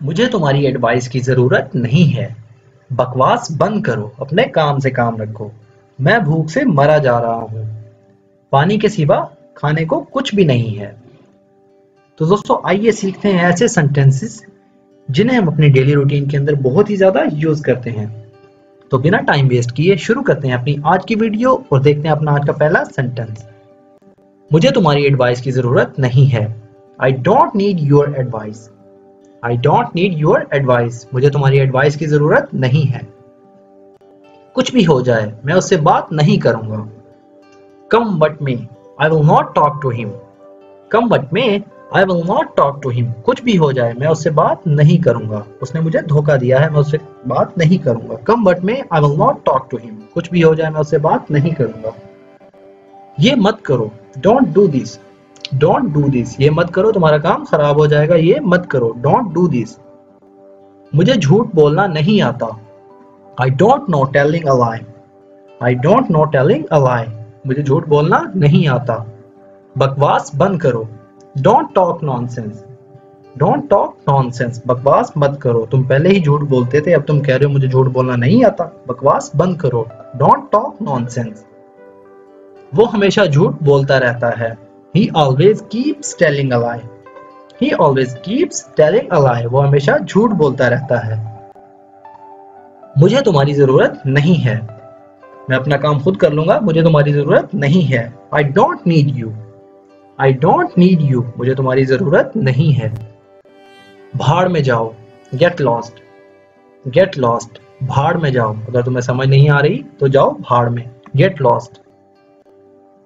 मुझे तुम्हारी एडवाइस की जरूरत नहीं है। बकवास बंद करो, अपने काम से काम रखो। मैं भूख से मरा जा रहा हूँ। पानी के सिवा खाने को कुछ भी नहीं है। तो दोस्तों आइए सीखते हैं ऐसे सेंटेंसेस जिन्हें हम अपनी डेली रूटीन के अंदर बहुत ही ज्यादा यूज करते हैं। तो बिना टाइम वेस्ट किए शुरू करते हैं अपनी आज की वीडियो और देखते हैं अपना आज का पहला सेंटेंस। मुझे तुम्हारी एडवाइस की जरूरत नहीं है। I don't need your advice. I don't need your advice. मुझे तुम्हारी एडवाइस की जरूरत नहीं है। कुछ भी हो जाए मैं उससे बात नहीं करूंगा। कम बट में I will not talk to him. Come but में I will not talk to him. कुछ भी हो जाए मैं उससे बात नहीं करूंगा। उसने मुझे धोखा दिया है, मैं उससे बात नहीं करूंगा। कम बट में I will not talk to him. कुछ भी हो जाए मैं उससे बात नहीं करूंगा। ये मत करो, don't do this. Don't do this, ये मत करो, तुम्हारा काम खराब हो जाएगा। ये मत करो, डोंट डू दिस। मुझे झूठ बोलना नहीं आता। I don't know telling a lie. I don't know telling a lie. मुझे झूठ बोलना नहीं आता। बकवास बंद करो। Don't talk nonsense. Don't talk nonsense. बकवास मत करो, तुम पहले ही झूठ बोलते थे, अब तुम कह रहे हो मुझे झूठ बोलना नहीं आता। बकवास बंद करो। Don't talk nonsense. वो हमेशा झूठ बोलता रहता है। He always keeps telling a lie. He always keeps telling a lie. वो हमेशा झूठ बोलता रहता है। मुझे तुम्हारी जरूरत नहीं है। मैं अपना काम खुद कर लूंगा, मुझे तुम्हारी जरूरत नहीं है। I don't need you. I don't need you. मुझे तुम्हारी जरूरत नहीं है। भाड़ में जाओ। Get lost. Get lost. भाड़ में जाओ। अगर तुम्हें समझ नहीं आ रही तो जाओ भाड़ में। Get lost.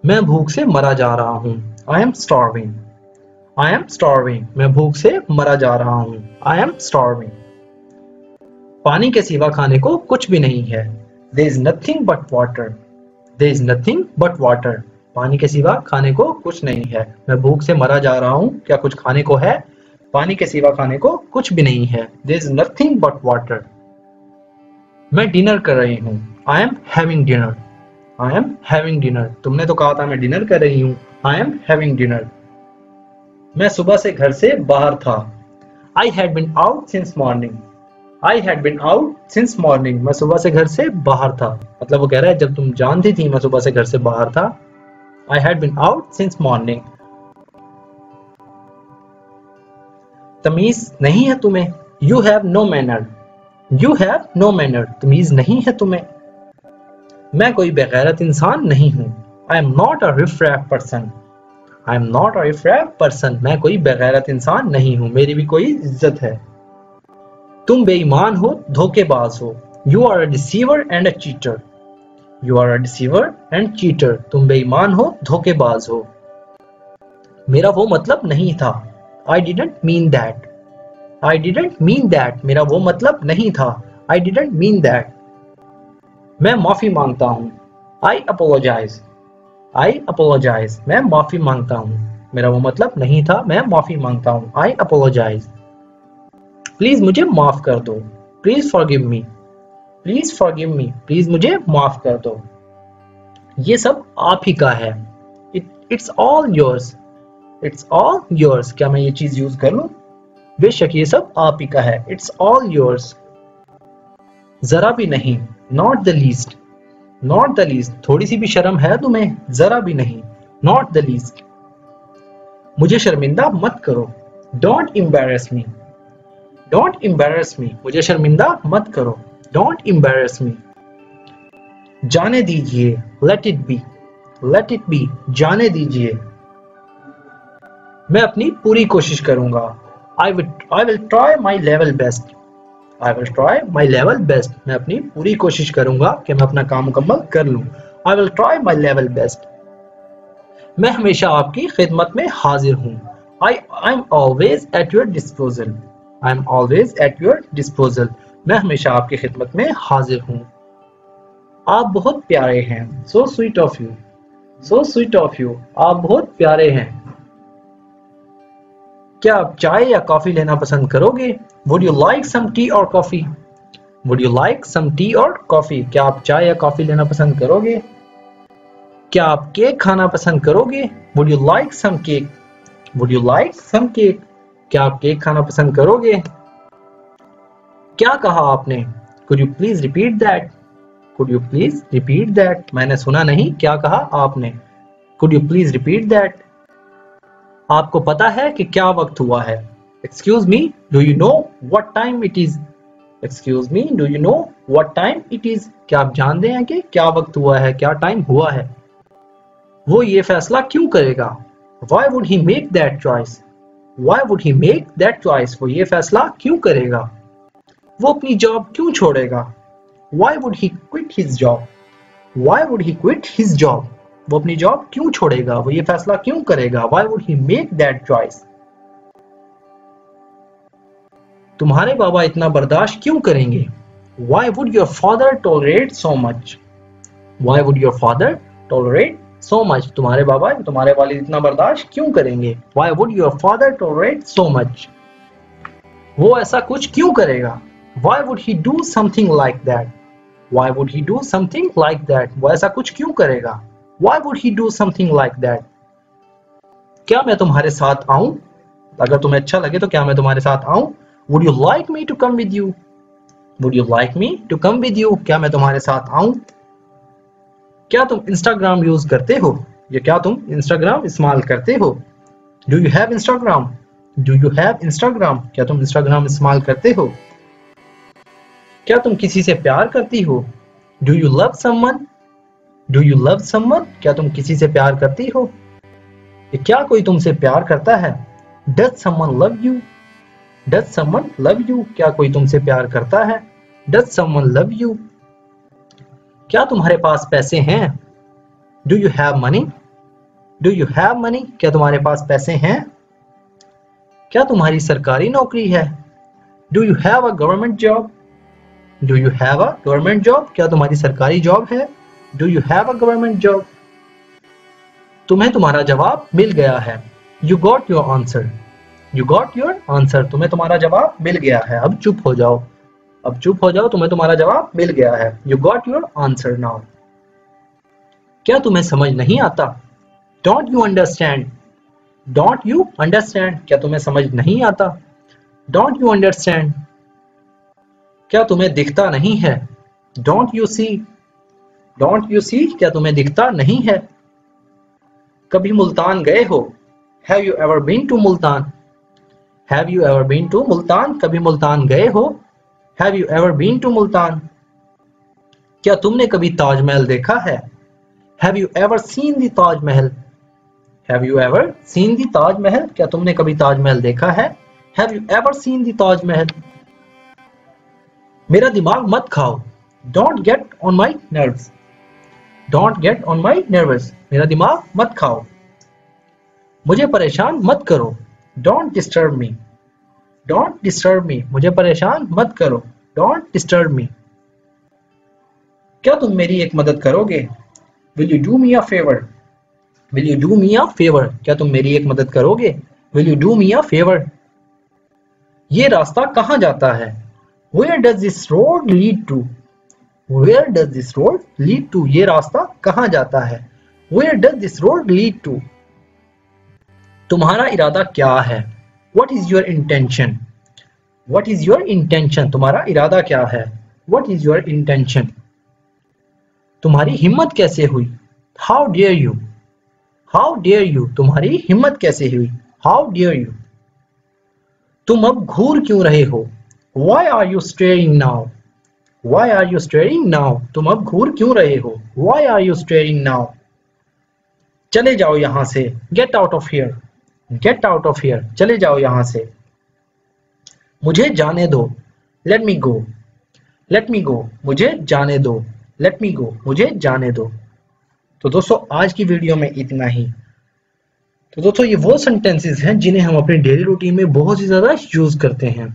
मैं भूख से मरा जा रहा हूँ। I am starving. I am starving. मैं भूख से मरा जा रहा हूँ। I am starving. पानी के सिवा खाने को कुछ भी नहीं है। There is nothing but water. There is nothing but water. पानी के सिवा खाने को कुछ नहीं है। मैं भूख से मरा जा रहा हूँ, क्या कुछ खाने को है? पानी के सिवा खाने को कुछ भी नहीं है। There is nothing but water. मैं डिनर कर रही हूँ। I am having dinner. I am having dinner. तुमने तो कहा था मैं डिनर कर रही हूँ। I am having dinner. मैं सुबह से घर से बाहर था। I had been out since morning. I had been out since morning. मैं सुबह से घर से बाहर था। मतलब वो कह रहा है जब तुम जानती थी मैं सुबह से घर से बाहर था। I had been out since morning. तमीज नहीं है तुम्हें। You have no manner. You have no manner. तमीज नहीं है तुम्हें। मैं कोई बेगैरत इंसान नहीं हूँ। I am not a riff-raff person. I am not a riff-raff person. मैं कोई बेगैरत इंसान नहीं हूँ, मेरी भी कोई इज्जत है। तुम बेईमान हो, धोखेबाज हो। You are a deceiver and a cheater. You are a deceiver and cheater. तुम बेईमान हो, धोखेबाज हो। मेरा वो मतलब नहीं था। I didn't mean that. I didn't mean that. मेरा वो मतलब नहीं था। I didn't mean that. मैं माफी मांगता हूँ। I apologize. I apologize. मैं माफी मांगता हूँ, मेरा वो मतलब नहीं था। मैं माफी मांगता हूँ। I apologize. प्लीज मुझे माफ कर दो। Please forgive me. Please forgive me. Please मुझे माफ कर दो। ये सब आप ही का है। It's all yours. It's all yours. क्या मैं ये चीज यूज कर लूं? बेशक ये सब आप ही का है। It's all yours. जरा भी नहीं। Not the least. Not the least. थोड़ी सी भी शर्म है तुम्हें? जरा भी नहीं। Not the least. मुझे शर्मिंदा मत करो। Don't embarrass me. Don't embarrass me. मुझे शर्मिंदा मत करो। Don't embarrass me. जाने दीजिए। Let it be. Let it be. जाने दीजिए। मैं अपनी पूरी कोशिश करूंगा। I will try my level best. I will try my level best. मैं अपनी पूरी कोशिश करूंगा कि मैं अपना काम मुकम्मल कर लूं। I will try my level best. मैं हमेशा आपकी खिदमत में हाजिर हूँ। I'm always at your disposal. I'm always at your disposal. मैं हमेशा आपकी खिदमत में हाजिर हूँ। आप बहुत प्यारे हैं। So sweet of you. So sweet of you. आप बहुत प्यारे हैं। क्या आप चाय या कॉफी लेना पसंद करोगे? Would you like some tea or coffee? Would you like some tea or coffee? क्या आप चाय या कॉफी लेना पसंद करोगे? क्या आप केक खाना पसंद करोगे? Would you like some cake? Would you like some cake? क्या आप केक खाना पसंद करोगे? क्या कहा आपने? Could you please repeat that? Could you please repeat that? मैंने सुना नहीं, क्या कहा आपने? Could you please repeat that? आपको पता है कि क्या वक्त हुआ है? Excuse me, do you know what time it is? Excuse me, do you know what time it is? क्या आप जानते हैं कि क्या वक्त हुआ है, क्या टाइम हुआ है? वो ये फैसला क्यों करेगा? Why would he make that choice? Why would he make that choice? वो ये फैसला क्यों करेगा? वो अपनी जॉब क्यों छोड़ेगा? Why would he quit his job? Why would he quit his job? वो अपनी जॉब क्यों छोड़ेगा? वो ये फैसला क्यों करेगा? Why would he make that choice? तुम्हारे बाबा इतना बर्दाश्त क्यों करेंगे? Why would your father tolerate so much? Why would your father tolerate so much? तुम्हारे बाबा, तुम्हारे वालिद इतना बर्दाश्त क्यों करेंगे? Why would your father tolerate so much? वो ऐसा कुछ क्यों करेगा? Why would he do something like that? Why would he do something like that? वो ऐसा कुछ क्यों करेगा? Why would he do something like that? क्या मैं तुम्हारे साथ आऊं? अगर तुम्हें अच्छा लगे तो क्या मैं तुम्हारे साथ आऊं? Would you like me to come with you? Would you like me to come with you? क्या मैं तुम्हारे साथ आऊं? क्या तुम इंस्टाग्राम यूज करते हो? या क्या तुम इंस्टाग्राम इस्तेमाल करते हो? Do you have Instagram? Do you have Instagram? क्या तुम इंस्टाग्राम इस्तेमाल करते हो? क्या तुम किसी से प्यार करती हो? Do you love someone? Do you love someone? क्या तुम किसी से प्यार करती हो? क्या कोई तुमसे प्यार करता है? Does someone love you? Does someone love you? क्या कोई तुमसे प्यार करता है? Does someone love you? क्या तुम्हारे पास पैसे हैं? Do you have money? Do you have money? क्या तुम्हारे पास पैसे हैं? क्या तुम्हारी सरकारी नौकरी है? Do you have a government job? Do you have a government job? क्या तुम्हारी सरकारी जॉब है? Do you have a government job? तुम्हें तुम्हारा जवाब मिल गया है. You got your answer. You got your answer. तुम्हें तुम्हारा जवाब मिल गया है. अब चुप हो जाओ. अब चुप हो जाओ. तुम्हें तुम्हारा जवाब मिल गया है. You got your answer now. क्या तुम्हें समझ नहीं आता? Don't you understand? Don't you understand? क्या तुम्हें समझ नहीं आता? Don't you understand? क्या तुम्हें दिखता नहीं है? Don't you see? Don't you see? क्या तुम्हें दिखता नहीं है? कभी मुल्तान गए हो? Have you ever been to Multan? Have you ever been to Multan? कभी मुल्तान गए हो? Have you ever been to Multan? क्या तुमने कभी ताजमहल देखा है? Have you ever seen the Taj Mahal? Have you ever seen the Taj Mahal? क्या तुमने कभी ताजमहल देखा है? Have you ever seen the Taj Mahal? मेरा दिमाग मत खाओ. Don't get on my nerves. Don't get on my nerves. मेरा दिमाग मत खाओ. मुझे परेशान मत करो. Don't disturb me. Don't disturb me. मुझे परेशान मत करो. Don't disturb me. क्या तुम मेरी एक मदद करोगे? Will you do me a favor? Will you do me a favor? क्या तुम मेरी एक मदद करोगे? Will you do me a favor? ये रास्ता कहाँ जाता है? Where does this road lead to? Where does this road lead to? ये रास्ता कहाँ जाता है? Where does this road lead to? तुम्हारा इरादा क्या है? What is your intention? What is your intention? तुम्हारा इरादा क्या है? What is your intention? तुम्हारी हिम्मत कैसे हुई? How dare you? How dare you? तुम्हारी हिम्मत कैसे हुई? How dare you? तुम अब घूर क्यों रहे हो? Why are you staring now? Why are you staring now? तुम अब घूर क्यों रहे हो? Why are you staring now? चले जाओ यहाँ से. Get out of here. Get out of here. चले जाओ यहाँ से. मुझे जाने दो. Let me go. Let me go. मुझे जाने दो. Let me go. मुझे जाने दो. तो दोस्तों आज की वीडियो में इतना ही. तो दोस्तों ये वो सेंटेंसेस हैं जिन्हें हम अपने डेली रूटीन में बहुत ही ज्यादा यूज करते हैं.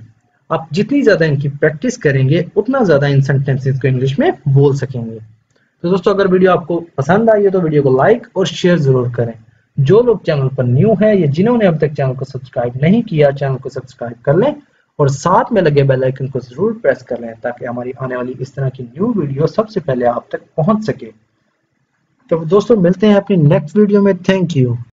आप जितनी ज्यादा इनकी प्रैक्टिस करेंगे उतना ज्यादा इन सेंटेंसेस को इंग्लिश में बोल सकेंगे. तो दोस्तों अगर वीडियो आपको पसंद आई है तो वीडियो को लाइक और शेयर जरूर करें. जो लोग चैनल पर न्यू है या जिन्होंने अब तक चैनल को सब्सक्राइब नहीं किया चैनल को सब्सक्राइब कर लें और साथ में लगे बेल आइकन को जरूर प्रेस कर लें ताकि हमारी आने वाली इस तरह की न्यू वीडियो सबसे पहले आप तक पहुंच सके. तो दोस्तों मिलते हैं अपनी नेक्स्ट वीडियो में. Thank you.